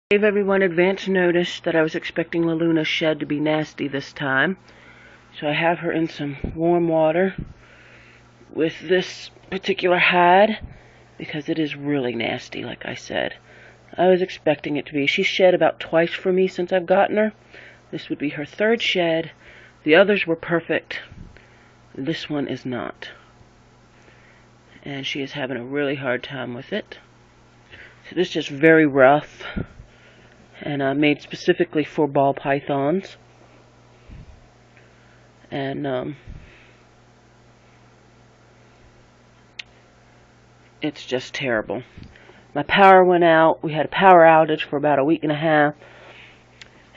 Gave everyone advance notice that I was expecting Laluna's shed to be nasty this time. So I have her in some warm water with this particular hide because it is really nasty, like I said. I was expecting it to be. She's shed about twice for me since I've gotten her. This would be her third shed. The others were perfect. This one is not. And she is having a really hard time with it. So this is just very rough. And made specifically for ball pythons. And it's just terrible. My power went out. We had a power outage for about a week and a half.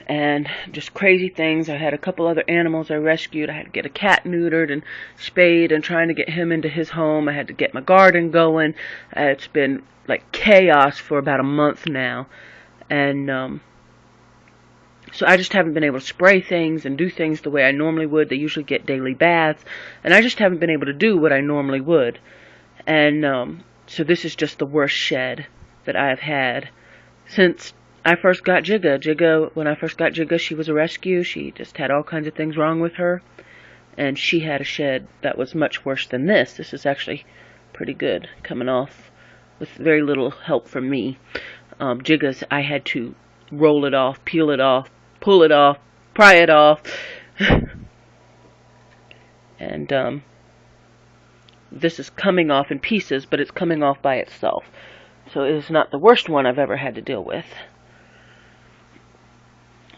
And just crazy things. I had a couple other animals I rescued. I had to get a cat neutered and spayed and trying to get him into his home. I had to get my garden going. It's been like chaos for about a month now. And so I just haven't been able to spray things and do things the way I normally would. They usually get daily baths. And I just haven't been able to do what I normally would. And so this is just the worst shed that I have had since I first got Jigga. When I first got Jigga, she was a rescue. She just had all kinds of things wrong with her. And she had a shed that was much worse than this. This is actually pretty good, coming off with very little help from me. Jigga's, I had to roll it off, peel it off, pull it off, pry it off. And this is coming off in pieces, but it's coming off by itself. So it is not the worst one I've ever had to deal with.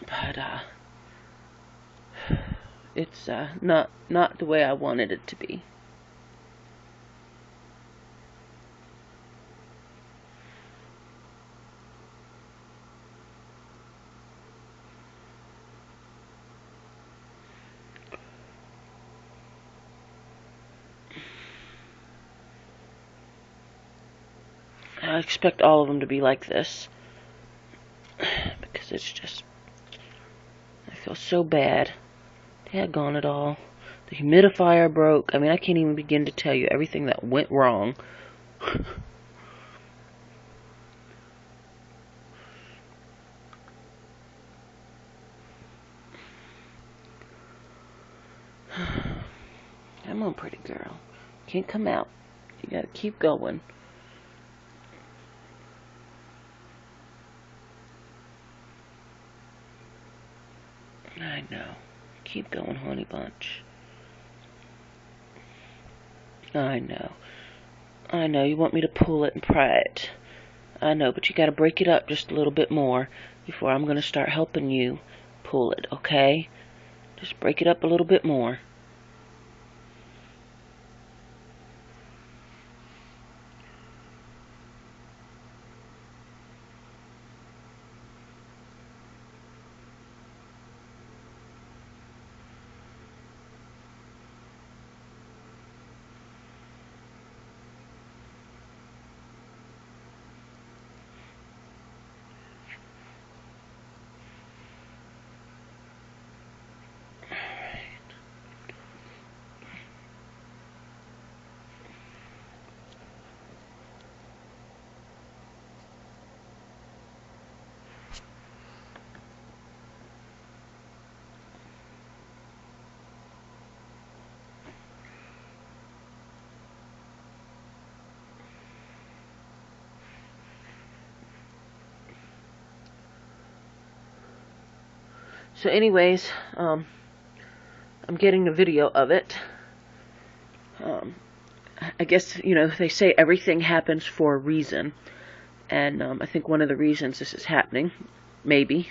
But it's not the way I wanted it to be. I expect all of them to be like this. Because it's just, I feel so bad. Daggone it all. The humidifier broke. I mean, I can't even begin to tell you everything that went wrong. Come on, pretty girl. Can't come out. You gotta keep going. I know. Keep going, honey bunch. I know. I know, you want me to pull it and pry it. I know, but you gotta break it up just a little bit more before I'm gonna start helping you pull it, okay? Just break it up a little bit more. So anyways, I'm getting a video of it. I guess, you know, they say everything happens for a reason. And I think one of the reasons this is happening, maybe,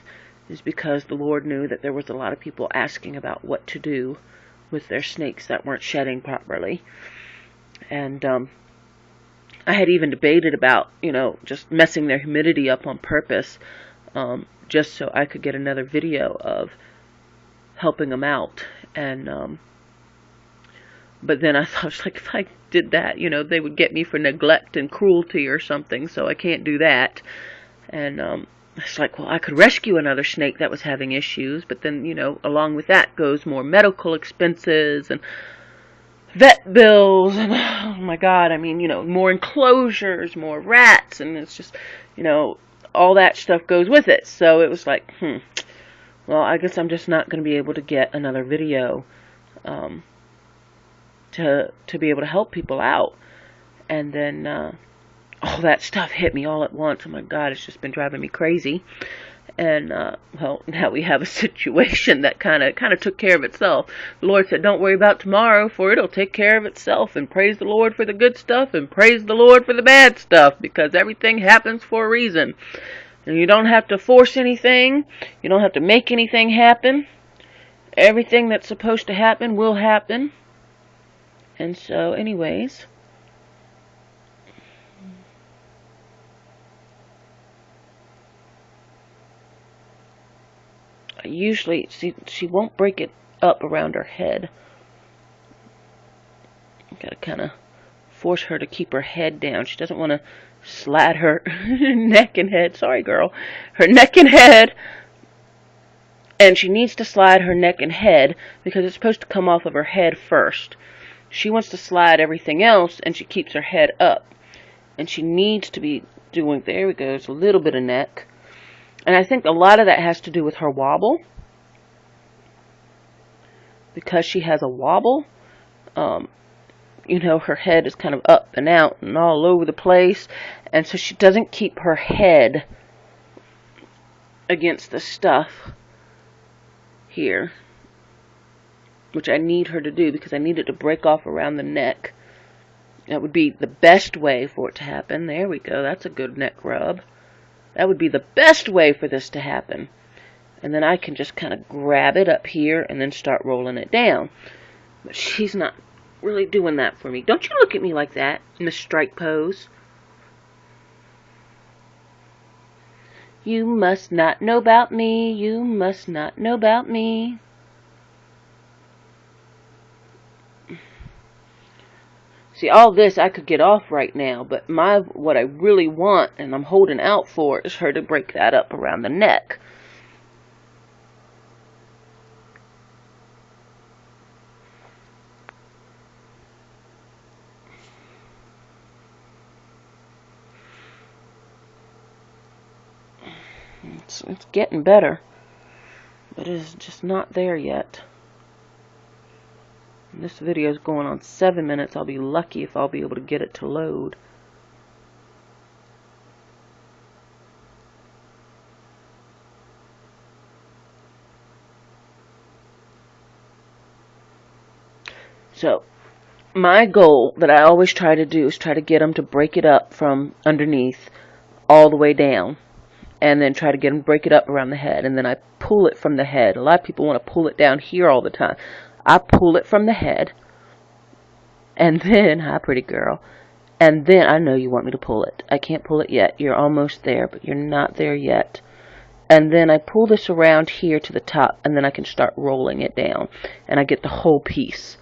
is because the Lord knew that there was a lot of people asking about what to do with their snakes that weren't shedding properly. And I had even debated about, you know, just messing their humidity up on purpose, just so I could get another video of helping them out. And but then I thought, like, if I did that, you know, they would get me for neglect and cruelty or something, so I can't do that. And it's like, well, I could rescue another snake that was having issues, but then, you know, along with that goes more medical expenses and vet bills, and oh my God, I mean, you know, more enclosures, more rats, and it's just, you know, all that stuff goes with it. So it was like, well, I guess I'm just not going to be able to get another video to be able to help people out. And then all that stuff hit me all at once. Oh my God, it's just been driving me crazy. And well, now we have a situation that kind of took care of itself. The Lord said, "Don't worry about tomorrow, for it'll take care of itself." And praise the Lord for the good stuff, and praise the Lord for the bad stuff, because everything happens for a reason. And you don't have to force anything. You don't have to make anything happen. Everything that's supposed to happen will happen. And so, anyways, usually she won't break it up around her head. Gotta kind of force her to keep her head down. She doesn't want to slide her neck and head. Sorry, girl. Her neck and head. And she needs to slide her neck and head because it's supposed to come off of her head first. She wants to slide everything else, and she keeps her head up. And she needs to be doing, there we go, there's a little bit of neck. And I think a lot of that has to do with her wobble. Because she has a wobble, you know, her head is kind of up and out and all over the place. And so she doesn't keep her head against the stuff here, which I need her to do because I need it to break off around the neck. That would be the best way for it to happen. There we go. That's a good neck rub. That would be the best way for this to happen. And then I can just kind of grab it up here and then start rolling it down. But she's not really doing that for me. Don't you look at me like that in the strike pose. You must not know about me. You must not know about me. See, all this I could get off right now, but what I really want and I'm holding out for is her to break that up around the neck. It's getting better, but it is just not there yet. And this video is going on 7 minutes. I'll be lucky if I'll be able to get it to load. So, my goal that I always try to do is try to get them to break it up from underneath all the way down. And then try to get them to break it up around the head. And then I pull it from the head. A lot of people want to pull it down here all the time. I pull it from the head. And then, hi pretty girl. And then, I know you want me to pull it. I can't pull it yet. You're almost there, but you're not there yet. And then I pull this around here to the top. And then I can start rolling it down. And I get the whole piece.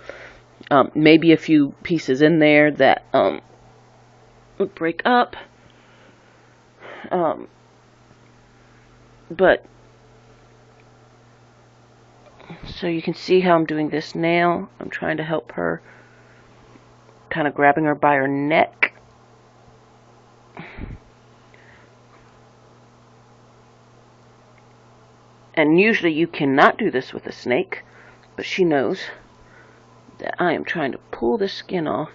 Maybe a few pieces in there that would break up. But, so you can see how I'm doing this now. I'm trying to help her, kind of grabbing her by her neck. And usually you cannot do this with a snake, but she knows that I am trying to pull the skin off.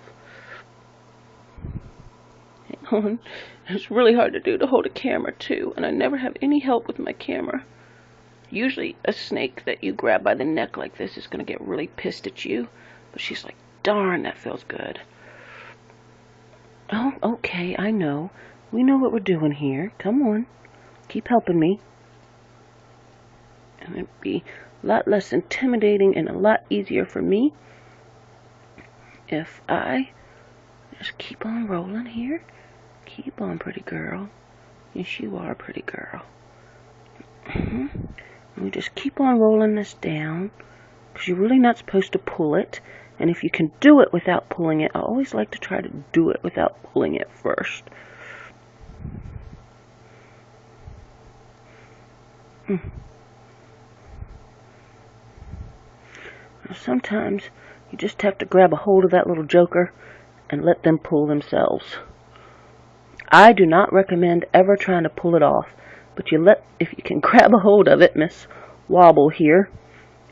Hang on. It's really hard to do to hold a camera too, and I never have any help with my camera. Usually a snake that you grab by the neck like this is going to get really pissed at you, but she's like, darn, that feels good. Oh, okay, I know. We know what we're doing here. Come on. Keep helping me. And it'd be a lot less intimidating and a lot easier for me if I just keep on rolling here. Keep on, pretty girl. Yes, you are a pretty girl. And we just keep on rolling this down, because you're really not supposed to pull it. And if you can do it without pulling it, I always like to try to do it without pulling it first. Sometimes you just have to grab a hold of that little joker and let them pull themselves. I do not recommend ever trying to pull it off, but if you can grab a hold of it, Miss Wobble here,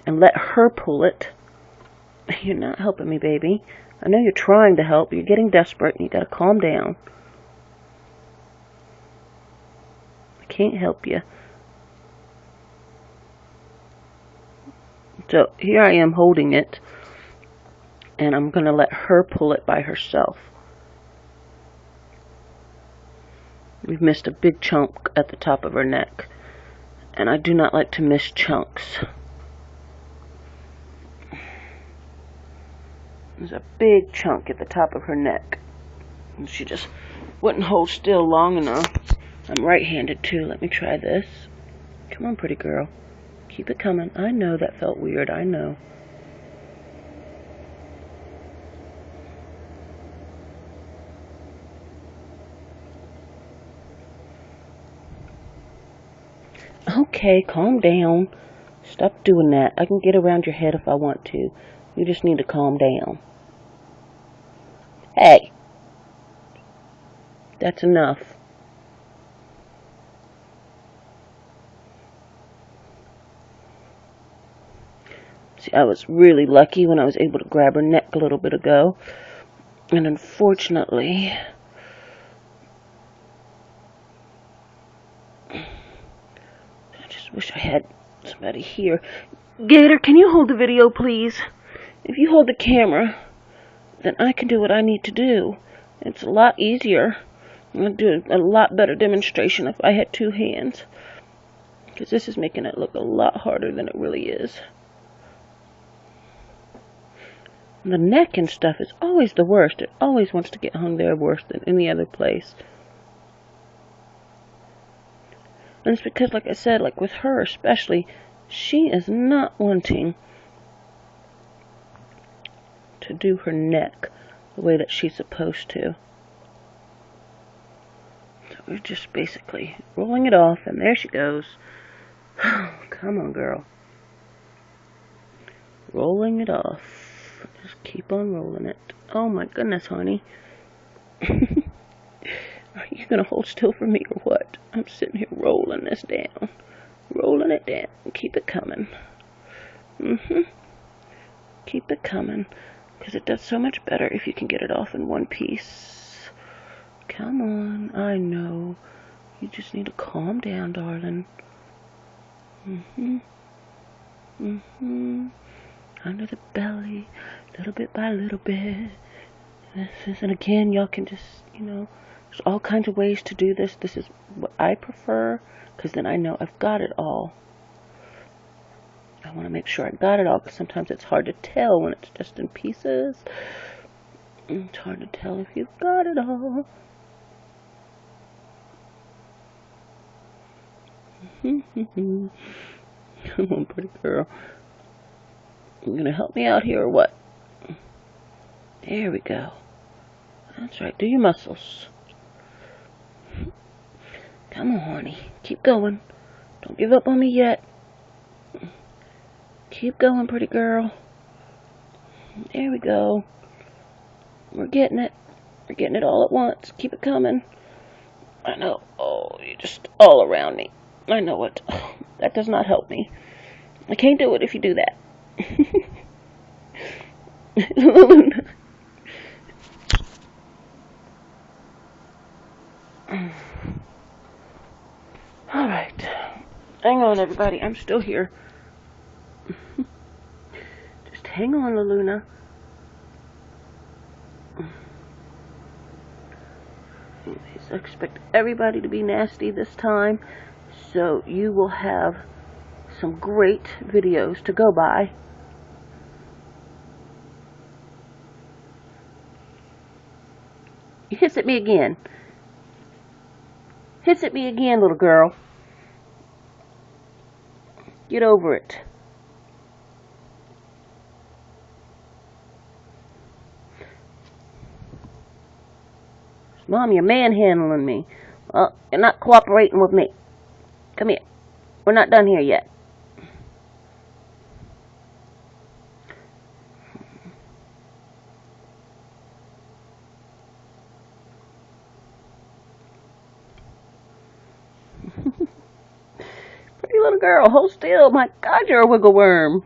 and let her pull it. You're not helping me, baby. I know you're trying to help. You're getting desperate, and you gotta calm down. I can't help you. So here I am holding it, and I'm gonna let her pull it by herself. We've missed a big chunk at the top of her neck, and I do not like to miss chunks. There's a big chunk at the top of her neck, and she just wouldn't hold still long enough. I'm right-handed too. Let me try this. Come on, pretty girl. Keep it coming. I know that felt weird. I know. Okay, calm down. Stop doing that. I can get around your head if I want to. You just need to calm down. Hey. That's enough. See, I was really lucky when I was able to grab her neck a little bit ago. And unfortunately, I just wish I had somebody here. Gator, can you hold the video, please? If you hold the camera, then I can do what I need to do. It's a lot easier. I'm going to do a lot better demonstration if I had two hands. Because this is making it look a lot harder than it really is. The neck and stuff is always the worst. It always wants to get hung there worse than any other place. And it's because, like I said, like with her especially, she is not wanting to do her neck the way that she's supposed to. So we're just basically rolling it off, and there she goes. Come on, girl. Rolling it off. Just keep on rolling it. Oh my goodness, honey. Are you gonna hold still for me or what? I'm sitting here rolling this down. Rolling it down. Keep it coming. Keep it coming. Because it does so much better if you can get it off in one piece. Come on. I know. You just need to calm down, darling. Under the belly. Little bit by little bit. And again, y'all can just, there's all kinds of ways to do this. This is what I prefer, because then I know I've got it all. I want to make sure I got it all, because sometimes it's hard to tell when it's just in pieces. It's hard to tell if you've got it all. Come on, pretty girl. You gonna help me out here or what? There we go. That's right, do your muscles. Come on, honey. Keep going. Don't give up on me yet. Keep going, pretty girl. There we go. We're getting it. We're getting it all at once. Keep it coming. I know. Oh, you're just all around me. I know it. Oh, that does not help me. I can't do it if you do that. Alright. Hang on, everybody. I'm still here. Just hang on, Luna. I expect everybody to be nasty this time, so you will have some great videos to go by. You hiss at me again. Hiss at me again, little girl. Get over it. Mom, you're manhandling me. Well, you're not cooperating with me. Come here. We're not done here yet. little girl, hold still. My God, you're a wiggle worm.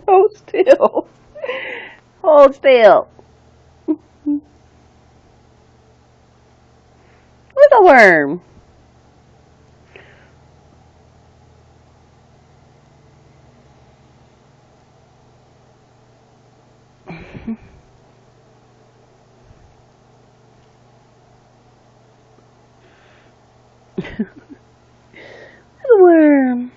Hold still. Hold still. Wiggle worm. Wiggle worm.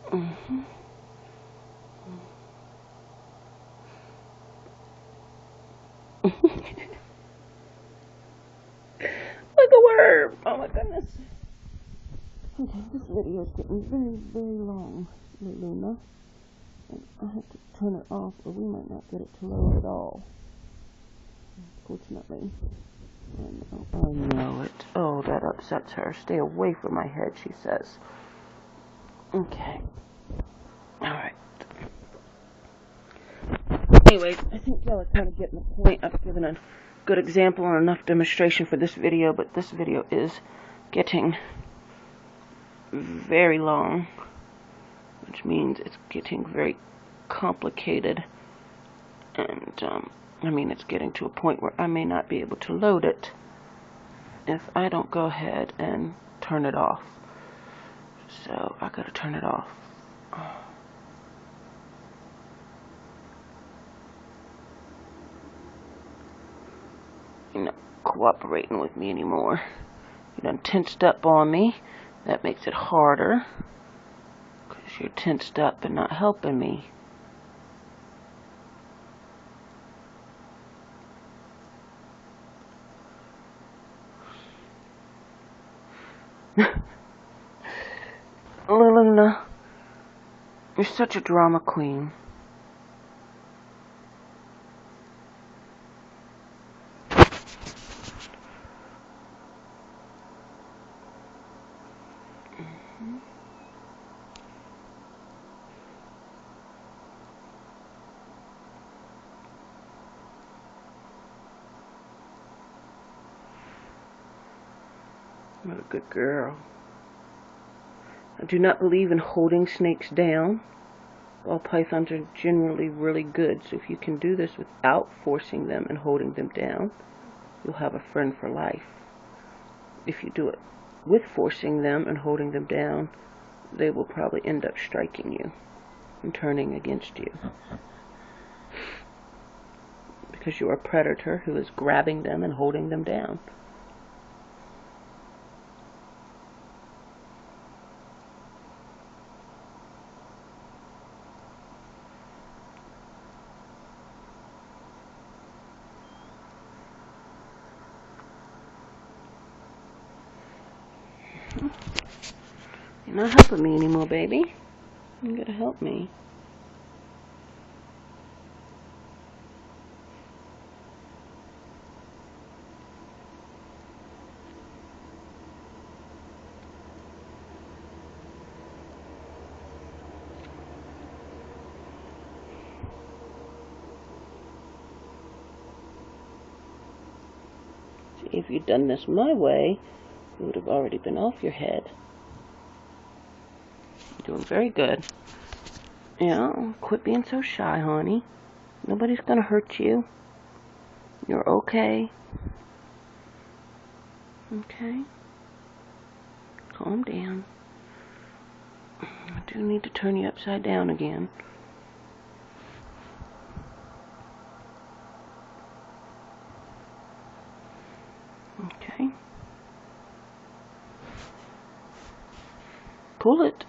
Mm-hmm. Wiggle worm. Oh my goodness. Okay, this video is getting very, very long, Luna. And I have to turn it off or we might not get it to load at all. Unfortunately. I know it. Oh, that upsets her. Stay away from my head, she says. Okay. Alright. Anyways, I think y'all are kind of getting the point. I've given a good example and enough demonstration for this video, but this video is getting very long, which means it's getting very complicated, and I mean, it's getting to a point where I may not be able to load it if I don't go ahead and turn it off. So I gotta turn it off. You're not cooperating with me anymore. You done tensed up on me. That makes it harder, because you're tensed up and not helping me. Luna, you're such a drama queen. What a good girl. I do not believe in holding snakes down. Ball pythons are generally really good, so if you can do this without forcing them and holding them down, you'll have a friend for life. If you do it with forcing them and holding them down, they will probably end up striking you and turning against you, because you're a predator who is grabbing them and holding them down. You're not helping me anymore, baby. You gotta help me. See, if you'd done this my way, it would have already been off your head. You're doing very good. Yeah, quit being so shy, honey. Nobody's gonna hurt you. You're okay. Okay? Calm down. I do need to turn you upside down again. Okay. Pull it.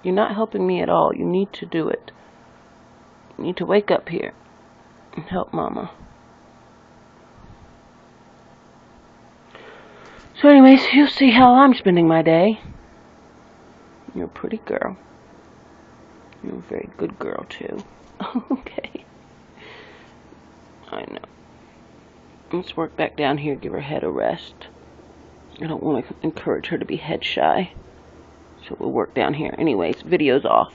You're not helping me at all. You need to do it. You need to wake up here and help Mama. So anyways, you'll see how I'm spending my day. You're a pretty girl. You're a very good girl, too. Okay. I know. Let's work back down here, give her head a rest. I don't want to encourage her to be head shy. So we'll work down here. Anyways, video's off.